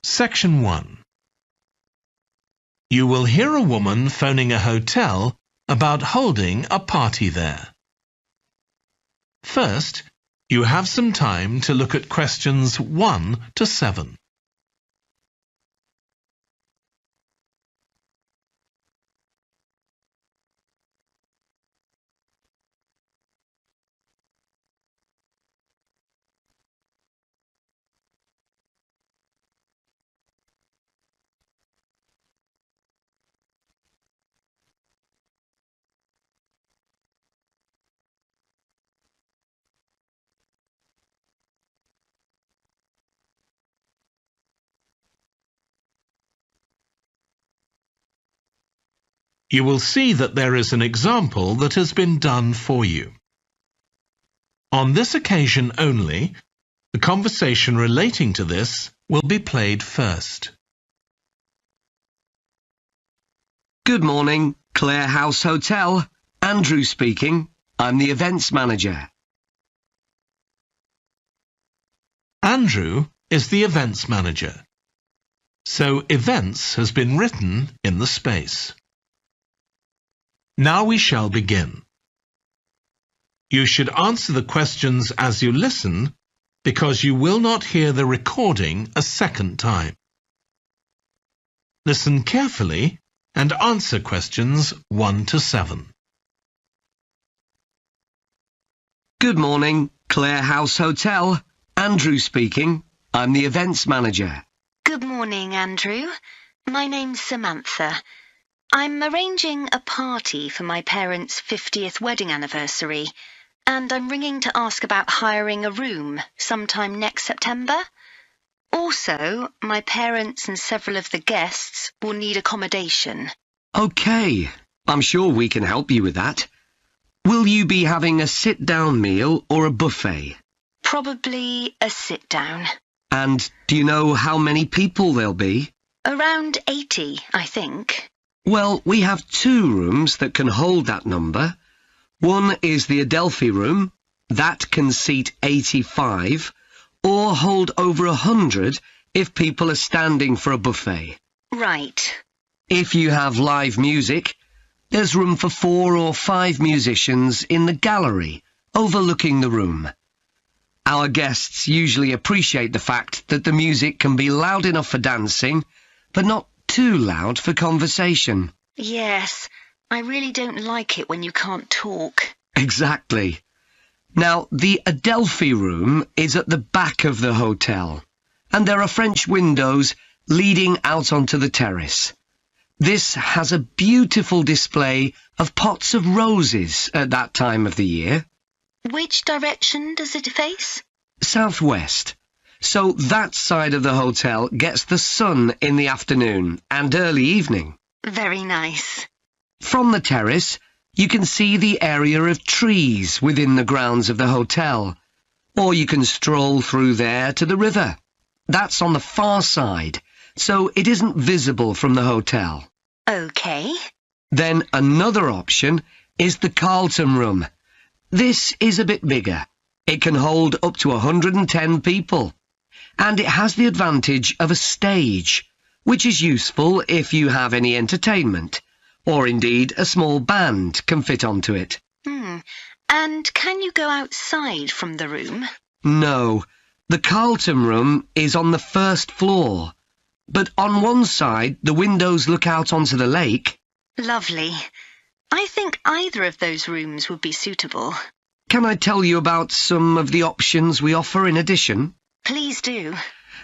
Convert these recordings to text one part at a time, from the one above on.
Section 1. You will hear a woman phoning a hotel about holding a party there. First, you have some time to look at questions 1 to 7. You will see that there is an example that has been done for you. On this occasion only, the conversation relating to this will be played first. Good morning, Clare House Hotel. Andrew speaking. I'm the events manager. Andrew is the events manager. So events has been written in the space. Now we shall begin. You should answer the questions as you listen because you will not hear the recording a second time. Listen carefully and answer questions 1 to 7. Good morning, Clare House Hotel. Andrew speaking. I'm the events manager. Good morning, Andrew. My name's Samantha. I'm arranging a party for my parents' 50th wedding anniversary, and I'm ringing to ask about hiring a room sometime next September. Also, my parents and several of the guests will need accommodation. OK, I'm sure we can help you with that. Will you be having a sit-down meal or a buffet? Probably a sit-down. And do you know how many people there'll be? Around 80, I think. Well, we have 2 rooms that can hold that number. One is the Adelphi room. That can seat 85, or hold over 100 if people are standing for a buffet. Right. If you have live music, there's room for 4 or 5 musicians in the gallery, overlooking the room. Our guests usually appreciate the fact that the music can be loud enough for dancing, but not too loud for conversation. Yes, I really don't like it when you can't talk. Exactly. Now, the Adelphi room is at the back of the hotel, and there are French windows leading out onto the terrace. This has a beautiful display of pots of roses at that time of the year. Which direction does it face? Southwest. So that side of the hotel gets the sun in the afternoon and early evening. Very nice. From the terrace, you can see the area of trees within the grounds of the hotel. Or you can stroll through there to the river. That's on the far side, so it isn't visible from the hotel. OK. Then another option is the Carlton room. This is a bit bigger. It can hold up to 110 people. And it has the advantage of a stage, which is useful if you have any entertainment, or indeed a small band can fit onto it. And can you go outside from the room? No, the Carlton room is on the first floor, but on one side the windows look out onto the lake. Lovely. I think either of those rooms would be suitable. Can I tell you about some of the options we offer in addition? Please do.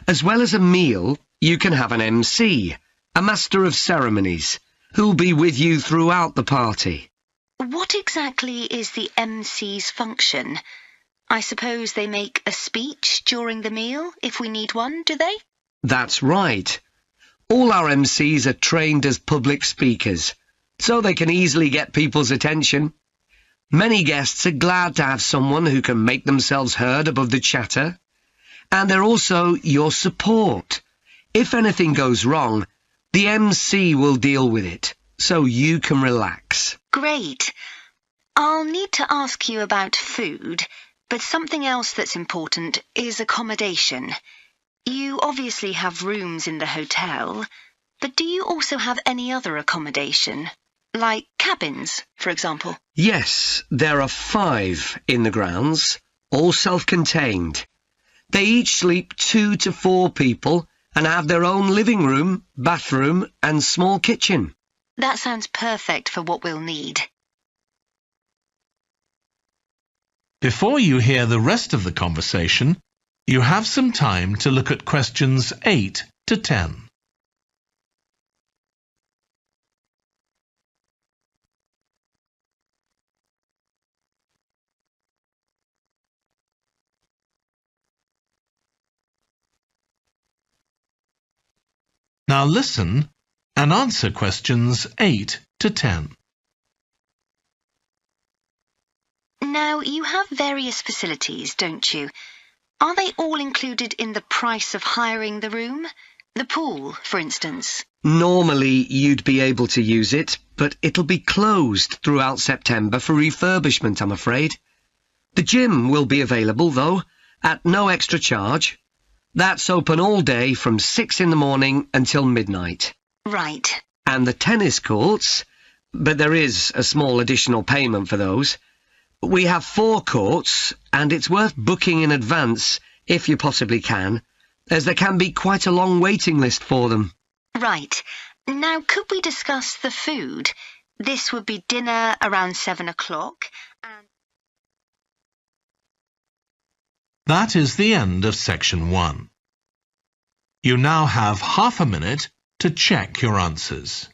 As well as a meal, you can have an MC, a master of ceremonies, who'll be with you throughout the party. What exactly is the MC's function? I suppose they make a speech during the meal, if we need one, do they? That's right. All our MCs are trained as public speakers, so they can easily get people's attention. Many guests are glad to have someone who can make themselves heard above the chatter. And they're also your support. If anything goes wrong, the MC will deal with it, so you can relax. Great. I'll need to ask you about food, but something else that's important is accommodation. You obviously have rooms in the hotel, but do you also have any other accommodation? Like cabins, for example? Yes, there are 5 in the grounds, all self-contained. They each sleep 2 to 4 people and have their own living room, bathroom and small kitchen. That sounds perfect for what we'll need. Before you hear the rest of the conversation, you have some time to look at questions 8 to 10. Now listen and answer questions 8 to 10. Now, you have various facilities, don't you? Are they all included in the price of hiring the room? The pool, for instance? Normally you'd be able to use it, but it'll be closed throughout September for refurbishment, I'm afraid. The gym will be available, though, at no extra charge. That's open all day from 6 in the morning until midnight. Right. And the tennis courts, but there is a small additional payment for those. We have 4 courts, and it's worth booking in advance, if you possibly can, as there can be quite a long waiting list for them. Right. Now, could we discuss the food? This would be dinner around 7 o'clock, and... That is the end of section 1. You now have half a minute to check your answers.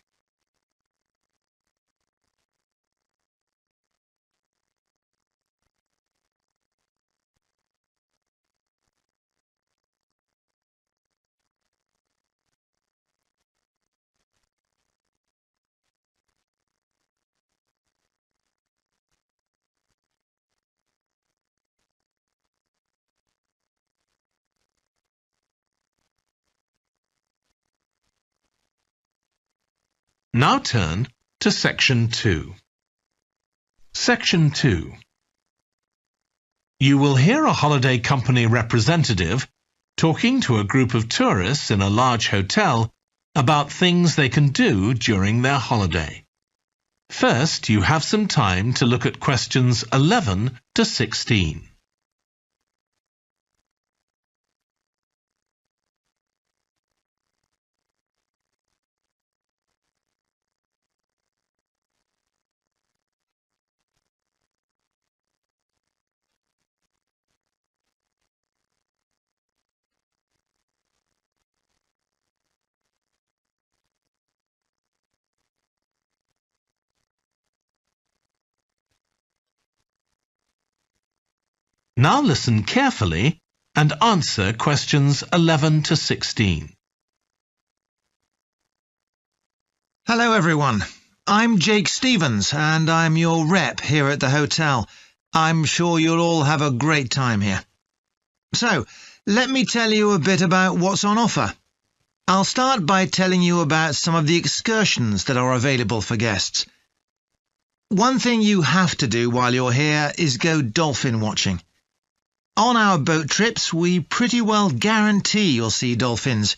Now turn to Section 2. Section 2. You will hear a holiday company representative talking to a group of tourists in a large hotel about things they can do during their holiday. First, you have some time to look at questions 11 to 16. Now listen carefully and answer questions 11 to 16. Hello everyone, I'm Jake Stevens and I'm your rep here at the hotel. I'm sure you'll all have a great time here. So, let me tell you a bit about what's on offer. I'll start by telling you about some of the excursions that are available for guests. One thing you have to do while you're here is go dolphin watching. On our boat trips, we pretty well guarantee you'll see dolphins.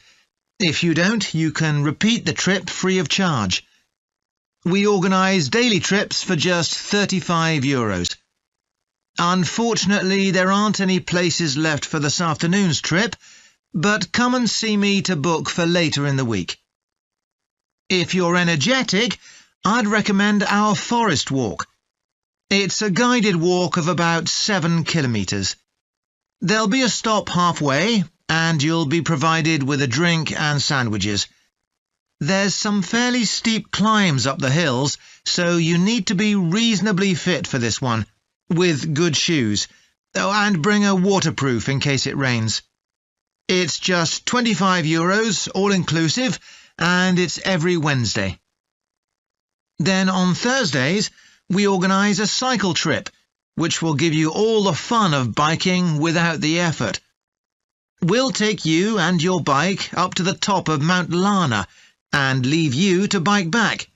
If you don't, you can repeat the trip free of charge. We organise daily trips for just €35. Unfortunately, there aren't any places left for this afternoon's trip, but come and see me to book for later in the week. If you're energetic, I'd recommend our forest walk. It's a guided walk of about 7 kilometres. There'll be a stop halfway, and you'll be provided with a drink and sandwiches. There's some fairly steep climbs up the hills, so you need to be reasonably fit for this one, with good shoes. Oh, and bring a waterproof in case it rains. It's just €25, all-inclusive, and it's every Wednesday. Then on Thursdays, we organise a cycle trip, which will give you all the fun of biking without the effort. We'll take you and your bike up to the top of Mount Lana and leave you to bike back.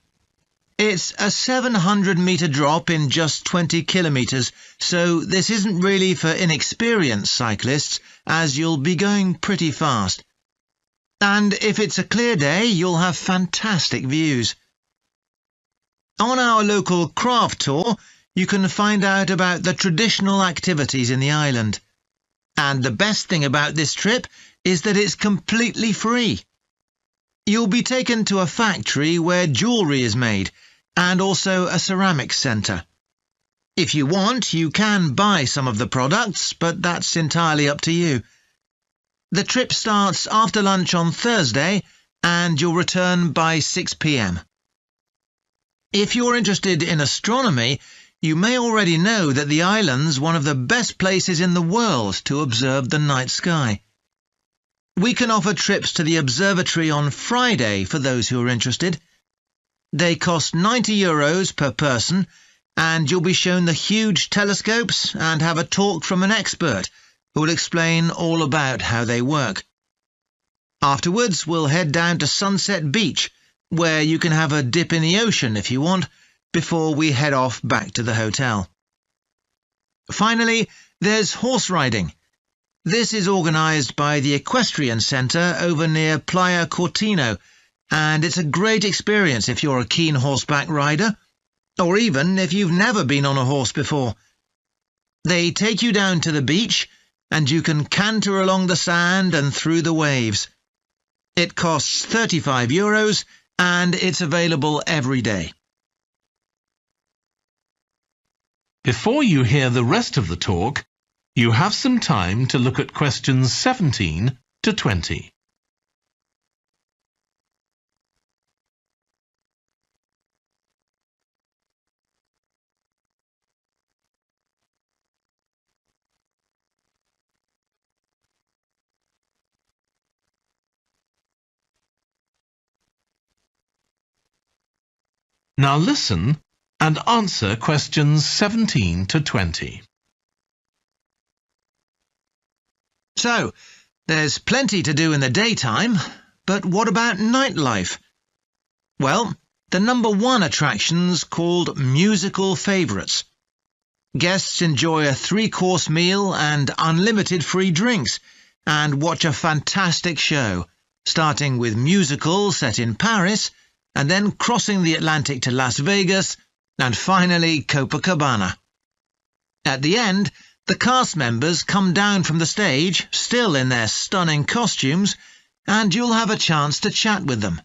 It's a 700-metre drop in just 20 kilometres, so this isn't really for inexperienced cyclists, as you'll be going pretty fast. And if it's a clear day, you'll have fantastic views. On our local craft tour, you can find out about the traditional activities in the island. And the best thing about this trip is that it's completely free. You'll be taken to a factory where jewellery is made, and also a ceramics centre. If you want, you can buy some of the products, but that's entirely up to you. The trip starts after lunch on Thursday, and you'll return by 6 p.m. If you're interested in astronomy, you may already know that the island's one of the best places in the world to observe the night sky. We can offer trips to the observatory on Friday for those who are interested. They cost €90 per person, and you'll be shown the huge telescopes and have a talk from an expert who will explain all about how they work. Afterwards, we'll head down to Sunset Beach, where you can have a dip in the ocean if you want, before we head off back to the hotel. Finally, there's horse riding. This is organised by the Equestrian Centre over near Playa Cortino, and it's a great experience if you're a keen horseback rider, or even if you've never been on a horse before. They take you down to the beach, and you can canter along the sand and through the waves. It costs €35, and it's available every day. Before you hear the rest of the talk, you have some time to look at questions 17 to 20. Now listen and answer questions 17 to 20. So, there's plenty to do in the daytime, but what about nightlife? Well, the number one attraction's called Musical Favourites. Guests enjoy a 3-course meal and unlimited free drinks, and watch a fantastic show, starting with musicals set in Paris, and then crossing the Atlantic to Las Vegas, and finally Copacabana. At the end, the cast members come down from the stage, still in their stunning costumes, and you'll have a chance to chat with them.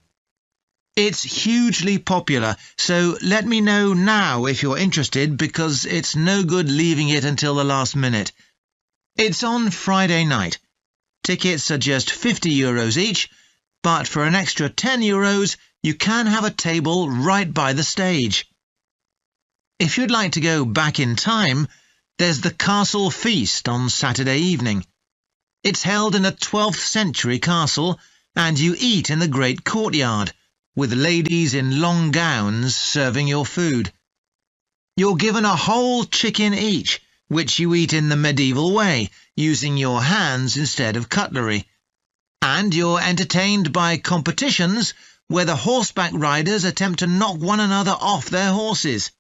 It's hugely popular, so let me know now if you're interested, because it's no good leaving it until the last minute. It's on Friday night. Tickets are just €50 each, but for an extra €10, you can have a table right by the stage. If you'd like to go back in time, there's the Castle Feast on Saturday evening. It's held in a 12th century castle, and you eat in the great courtyard, with ladies in long gowns serving your food. You're given a whole chicken each, which you eat in the medieval way, using your hands instead of cutlery. And you're entertained by competitions where the horseback riders attempt to knock one another off their horses.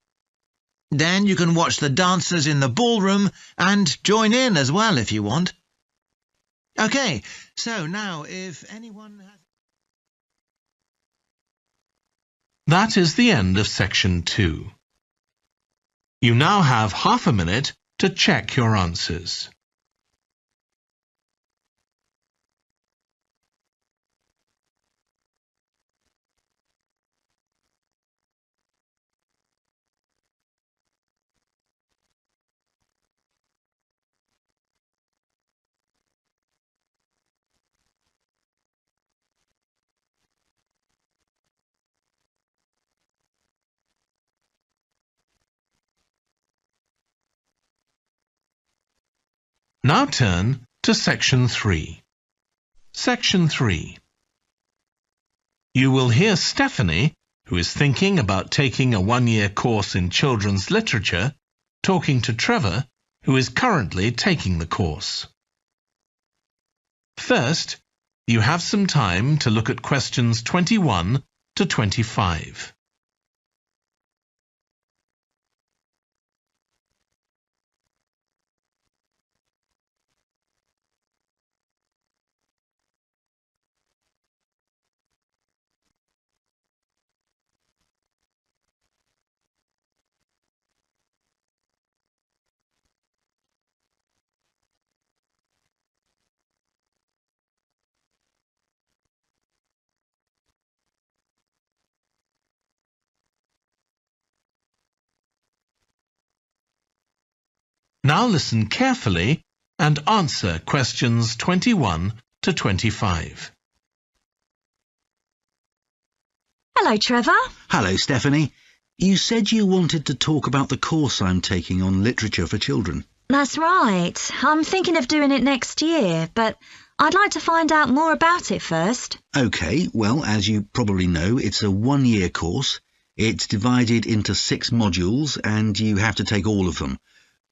Then you can watch the dancers in the ballroom and join in as well if you want. OK, so now if anyone has... That is the end of section 2. You now have half a minute to check your answers. Now turn to Section 3. Section 3. You will hear Stephanie, who is thinking about taking a 1-year course in children's literature, talking to Trevor, who is currently taking the course. First, you have some time to look at questions 21 to 25. Now listen carefully and answer questions 21 to 25. Hello, Trevor. Hello, Stephanie. You said you wanted to talk about the course I'm taking on literature for children. That's right. I'm thinking of doing it next year, but I'd like to find out more about it first. OK, well, as you probably know, it's a one-year course. It's divided into 6 modules, and you have to take all of them.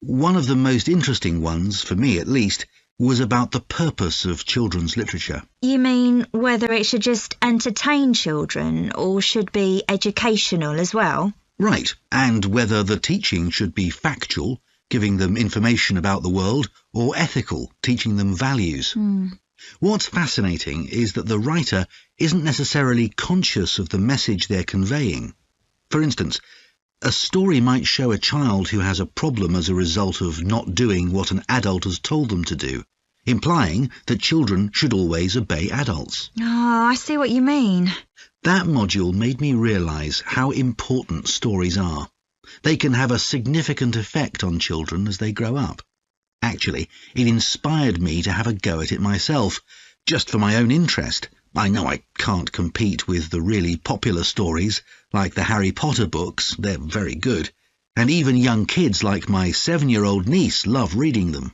One of the most interesting ones, for me at least, was about the purpose of children's literature. You mean whether it should just entertain children or should be educational as well? Right, and whether the teaching should be factual, giving them information about the world, or ethical, teaching them values. What's fascinating is that the writer isn't necessarily conscious of the message they're conveying. For instance, a story might show a child who has a problem as a result of not doing what an adult has told them to do, implying that children should always obey adults. Oh, I see what you mean. That module made me realise how important stories are. They can have a significant effect on children as they grow up. Actually, it inspired me to have a go at it myself, just for my own interest. I know I can't compete with the really popular stories, like the Harry Potter books. They're very good. And even young kids like my 7-year-old niece love reading them.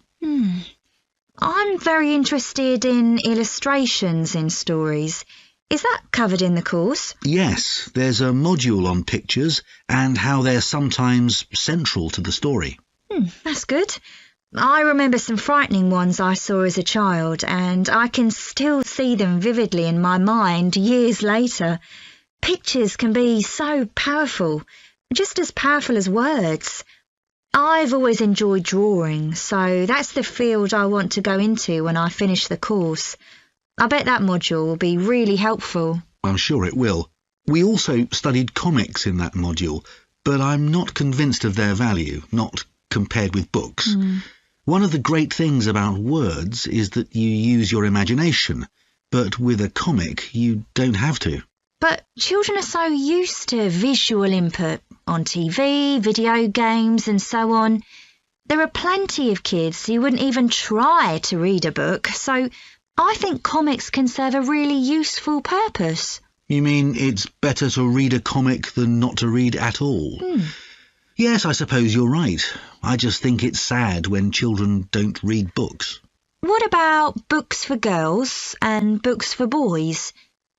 I'm very interested in illustrations in stories. Is that covered in the course? Yes, there's a module on pictures and how they're sometimes central to the story. That's good. I remember some frightening ones I saw as a child, and I can still see them vividly in my mind years later. Pictures can be so powerful, just as powerful as words. I've always enjoyed drawing, so that's the field I want to go into when I finish the course. I bet that module will be really helpful. I'm sure it will. We also studied comics in that module, but I'm not convinced of their value, not compared with books. One of the great things about words is that you use your imagination, but with a comic you don't have to. But children are so used to visual input on TV, video games and so on. There are plenty of kids who wouldn't even try to read a book, so I think comics can serve a really useful purpose. You mean it's better to read a comic than not to read at all? Yes, I suppose you're right. I just think it's sad when children don't read books. What about books for girls and books for boys?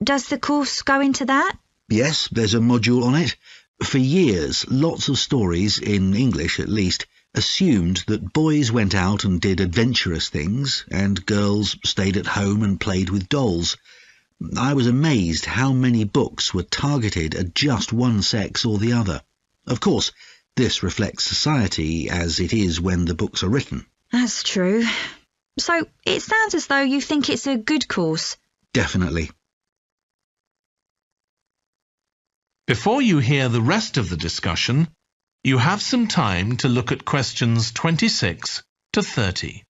Does the course go into that? Yes, there's a module on it. For years, lots of stories, in English at least, assumed that boys went out and did adventurous things, and girls stayed at home and played with dolls. I was amazed how many books were targeted at just one sex or the other. Of course, this reflects society as it is when the books are written. That's true. So it sounds as though you think it's a good course. Definitely. Before you hear the rest of the discussion, you have some time to look at questions 26 to 30.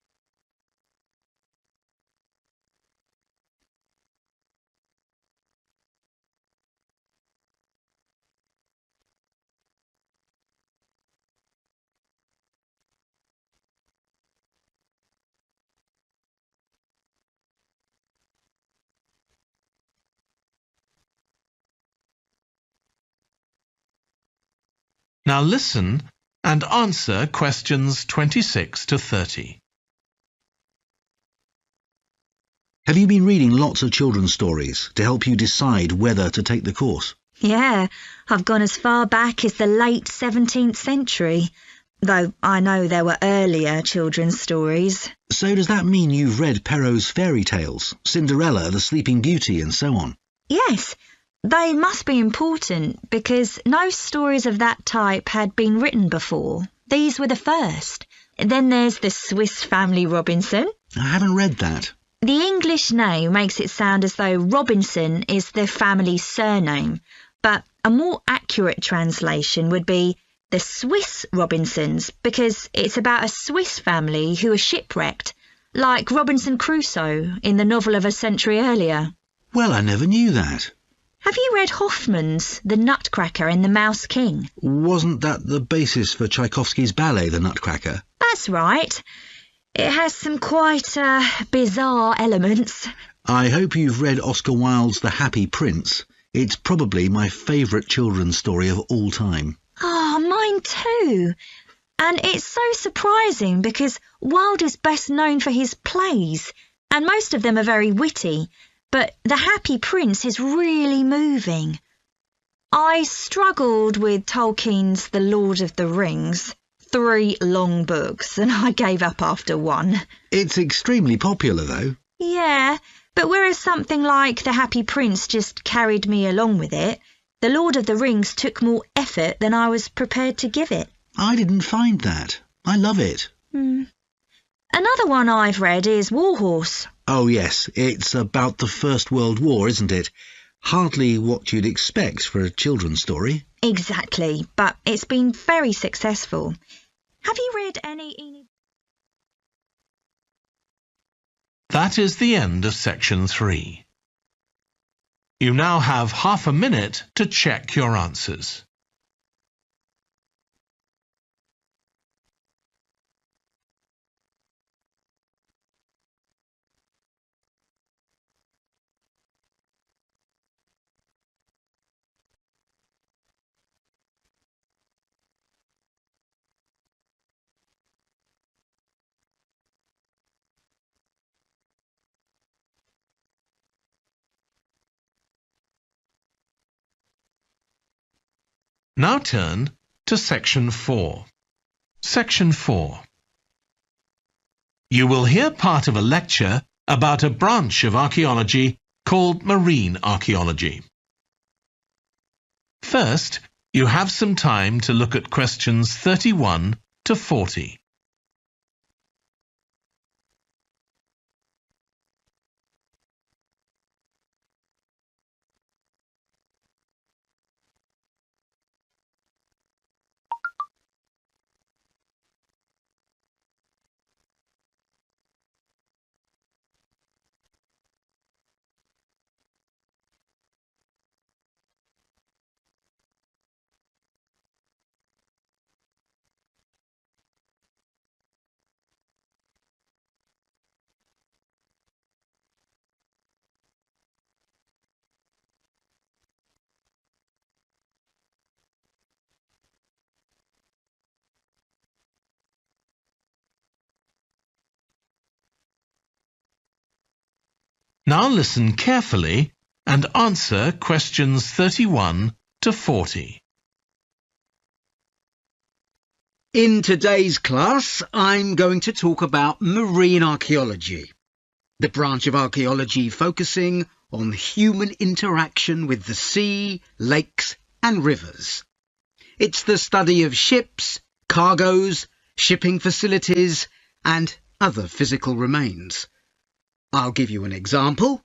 Now listen and answer questions 26 to 30. Have you been reading lots of children's stories to help you decide whether to take the course? Yeah, I've gone as far back as the late 17th century, though I know there were earlier children's stories. So does that mean you've read Perrault's fairy tales, Cinderella, the Sleeping Beauty, and so on? Yes, they must be important because no stories of that type had been written before. These were the first. Then there's the Swiss Family Robinson. I haven't read that. The English name makes it sound as though Robinson is the family's surname, but a more accurate translation would be the Swiss Robinsons because it's about a Swiss family who are shipwrecked, like Robinson Crusoe in the novel of a century earlier. Well, I never knew that. Have you read Hoffmann's The Nutcracker and the Mouse King? Wasn't that the basis for Tchaikovsky's ballet, The Nutcracker? That's right. It has some quite bizarre elements. I hope you've read Oscar Wilde's The Happy Prince. It's probably my favourite children's story of all time. Oh, mine too. And it's so surprising because Wilde is best known for his plays, and most of them are very witty, but The Happy Prince is really moving. I struggled with Tolkien's The Lord of the Rings. 3 long books, and I gave up after 1. It's extremely popular, though. Yeah, but whereas something like The Happy Prince just carried me along with it, The Lord of the Rings took more effort than I was prepared to give it. I didn't find that. I love it. Another one I've read is Warhorse. Oh, yes, it's about the First World War, isn't it? Hardly what you'd expect for a children's story. Exactly, but it's been very successful. Have you read any... That is the end of section 3. You now have half a minute to check your answers. Now turn to Section 4. Section 4. You will hear part of a lecture about a branch of archaeology called marine archaeology. First, you have some time to look at questions 31 to 40. Now listen carefully and answer questions 31 to 40. In today's class, I'm going to talk about marine archaeology, the branch of archaeology focusing on human interaction with the sea, lakes and rivers. It's the study of ships, cargoes, shipping facilities and other physical remains. I'll give you an example,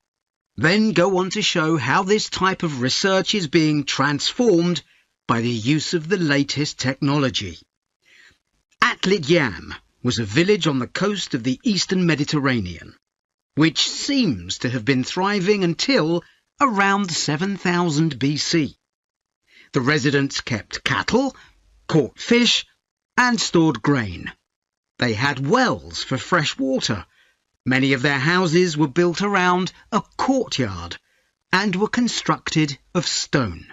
then go on to show how this type of research is being transformed by the use of the latest technology. Atlit Yam was a village on the coast of the eastern Mediterranean, which seems to have been thriving until around 7000 BC. The residents kept cattle, caught fish, and stored grain. They had wells for fresh water. Many of their houses were built around a courtyard and were constructed of stone.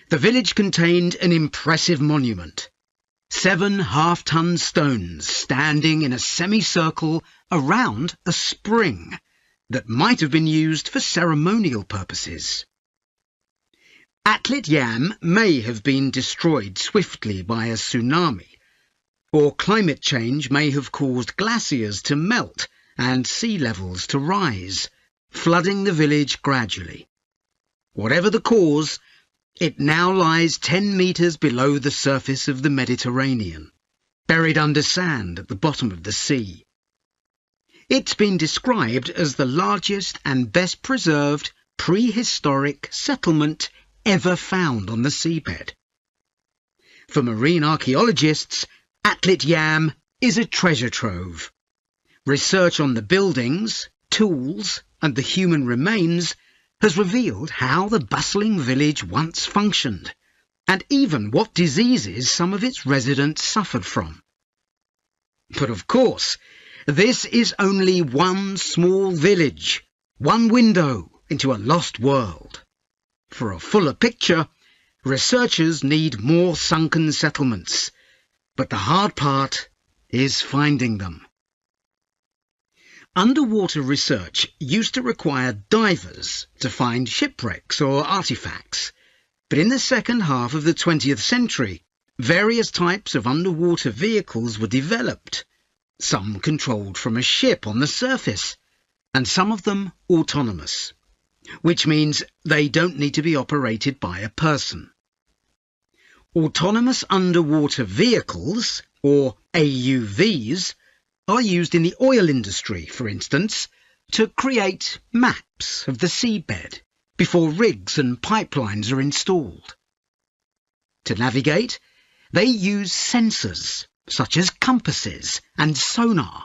The village contained an impressive monument, 7 half-ton stones standing in a semicircle around a spring that might have been used for ceremonial purposes. Atlit Yam may have been destroyed swiftly by a tsunami, or climate change may have caused glaciers to melt and sea levels to rise, flooding the village gradually. Whatever the cause, it now lies 10 metres below the surface of the Mediterranean, buried under sand at the bottom of the sea. It's been described as the largest and best preserved prehistoric settlement ever found on the seabed. For marine archaeologists, Atlit Yam is a treasure trove. Research on the buildings, tools, and the human remains has revealed how the bustling village once functioned, and even what diseases some of its residents suffered from. But of course, this is only one small village, one window into a lost world. For a fuller picture, researchers need more sunken settlements, but the hard part is finding them. Underwater research used to require divers to find shipwrecks or artifacts, but in the second half of the 20th century, various types of underwater vehicles were developed, some controlled from a ship on the surface, and some of them autonomous, which means they don't need to be operated by a person. Autonomous underwater vehicles, or AUVs, are used in the oil industry, for instance, to create maps of the seabed before rigs and pipelines are installed. To navigate, they use sensors such as compasses and sonar.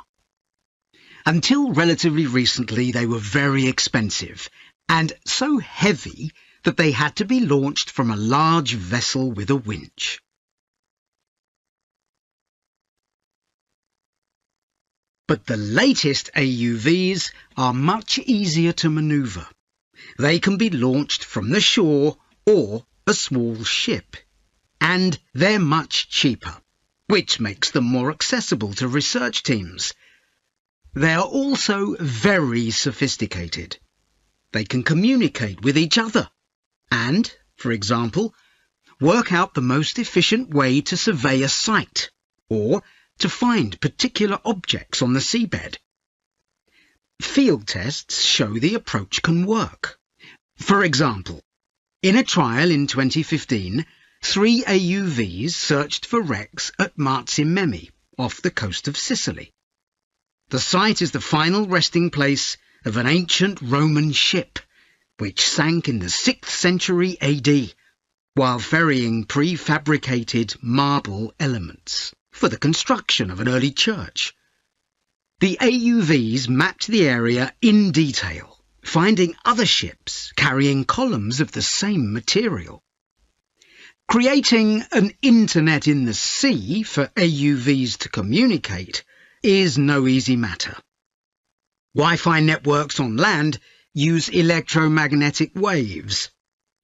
Until relatively recently, they were very expensive and so heavy that they had to be launched from a large vessel with a winch. But the latest AUVs are much easier to manoeuvre. They can be launched from the shore or a small ship, and they're much cheaper, which makes them more accessible to research teams. They are also very sophisticated. They can communicate with each other and, for example, work out the most efficient way to survey a site or to find particular objects on the seabed. Field tests show the approach can work. For example, in a trial in 2015, 3 AUVs searched for wrecks at Marzimmemi, off the coast of Sicily. The site is the final resting place of an ancient Roman ship, which sank in the 6th century AD, while ferrying prefabricated marble elements for the construction of an early church. The AUVs mapped the area in detail, finding other ships carrying columns of the same material. Creating an internet in the sea for AUVs to communicate is no easy matter. Wi-Fi networks on land use electromagnetic waves,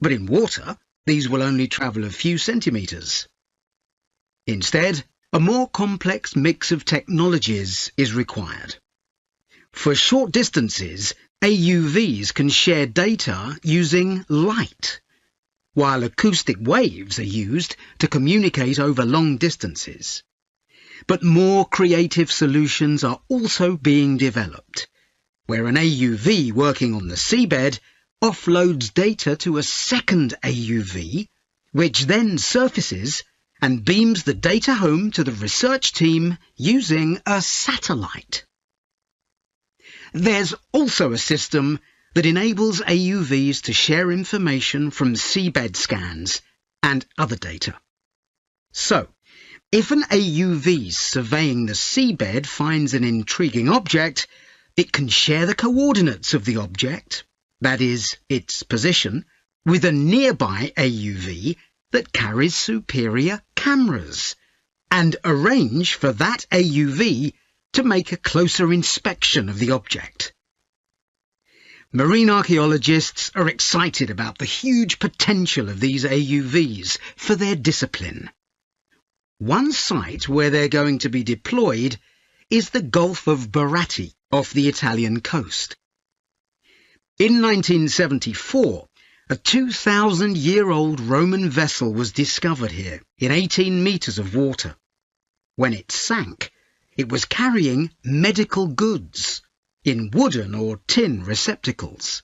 but in water these will only travel a few centimetres. Instead, a more complex mix of technologies is required. For short distances, AUVs can share data using light, while acoustic waves are used to communicate over long distances. But more creative solutions are also being developed, where an AUV working on the seabed offloads data to a second AUV, which then surfaces and beams the data home to the research team using a satellite. There's also a system that enables AUVs to share information from seabed scans and other data. So, if an AUV surveying the seabed finds an intriguing object, it can share the coordinates of the object, that is, its position, with a nearby AUV that carries superior cameras, and arrange for that AUV to make a closer inspection of the object. Marine archaeologists are excited about the huge potential of these AUVs for their discipline. One site where they're going to be deployed is the Gulf of Baratti off the Italian coast. In 1974, a 2,000-year-old Roman vessel was discovered here in 18 metres of water. When it sank, it was carrying medical goods in wooden or tin receptacles.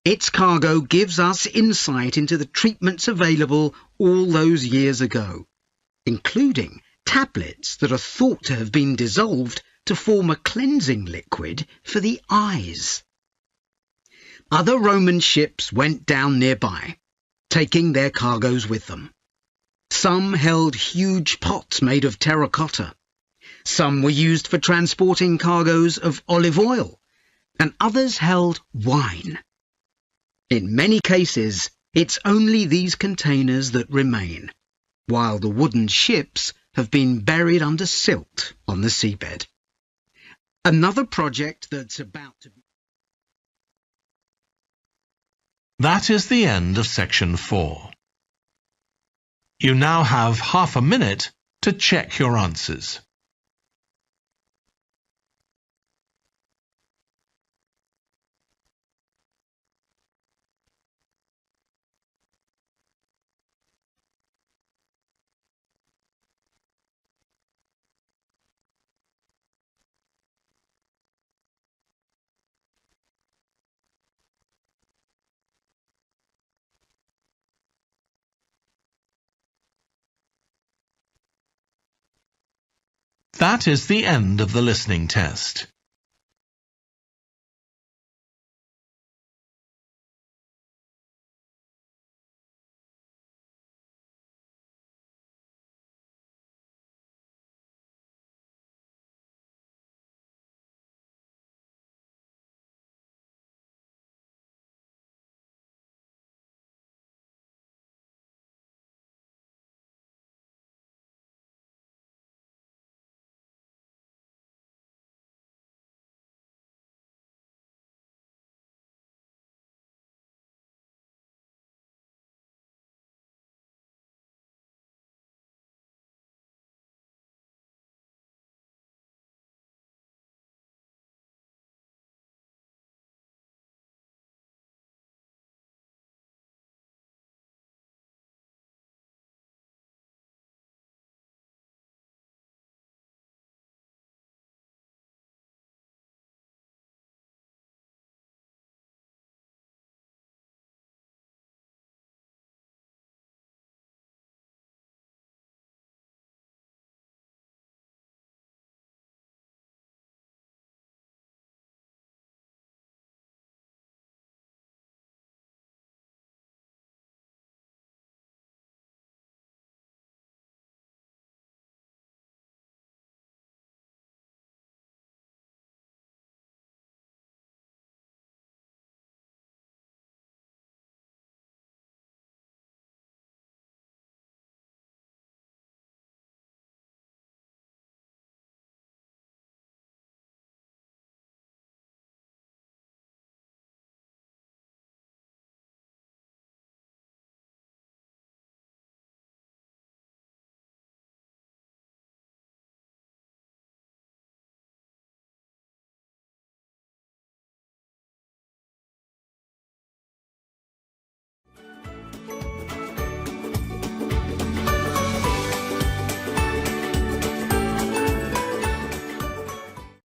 Its cargo gives us insight into the treatments available all those years ago, including tablets that are thought to have been dissolved to form a cleansing liquid for the eyes. Other Roman ships went down nearby, taking their cargoes with them. Some held huge pots made of terracotta. Some were used for transporting cargoes of olive oil, and others held wine. In many cases, it's only these containers that remain, while the wooden ships have been buried under silt on the seabed. Another project that's about to be... That is the end of section 4. You now have half a minute to check your answers. That is the end of the listening test.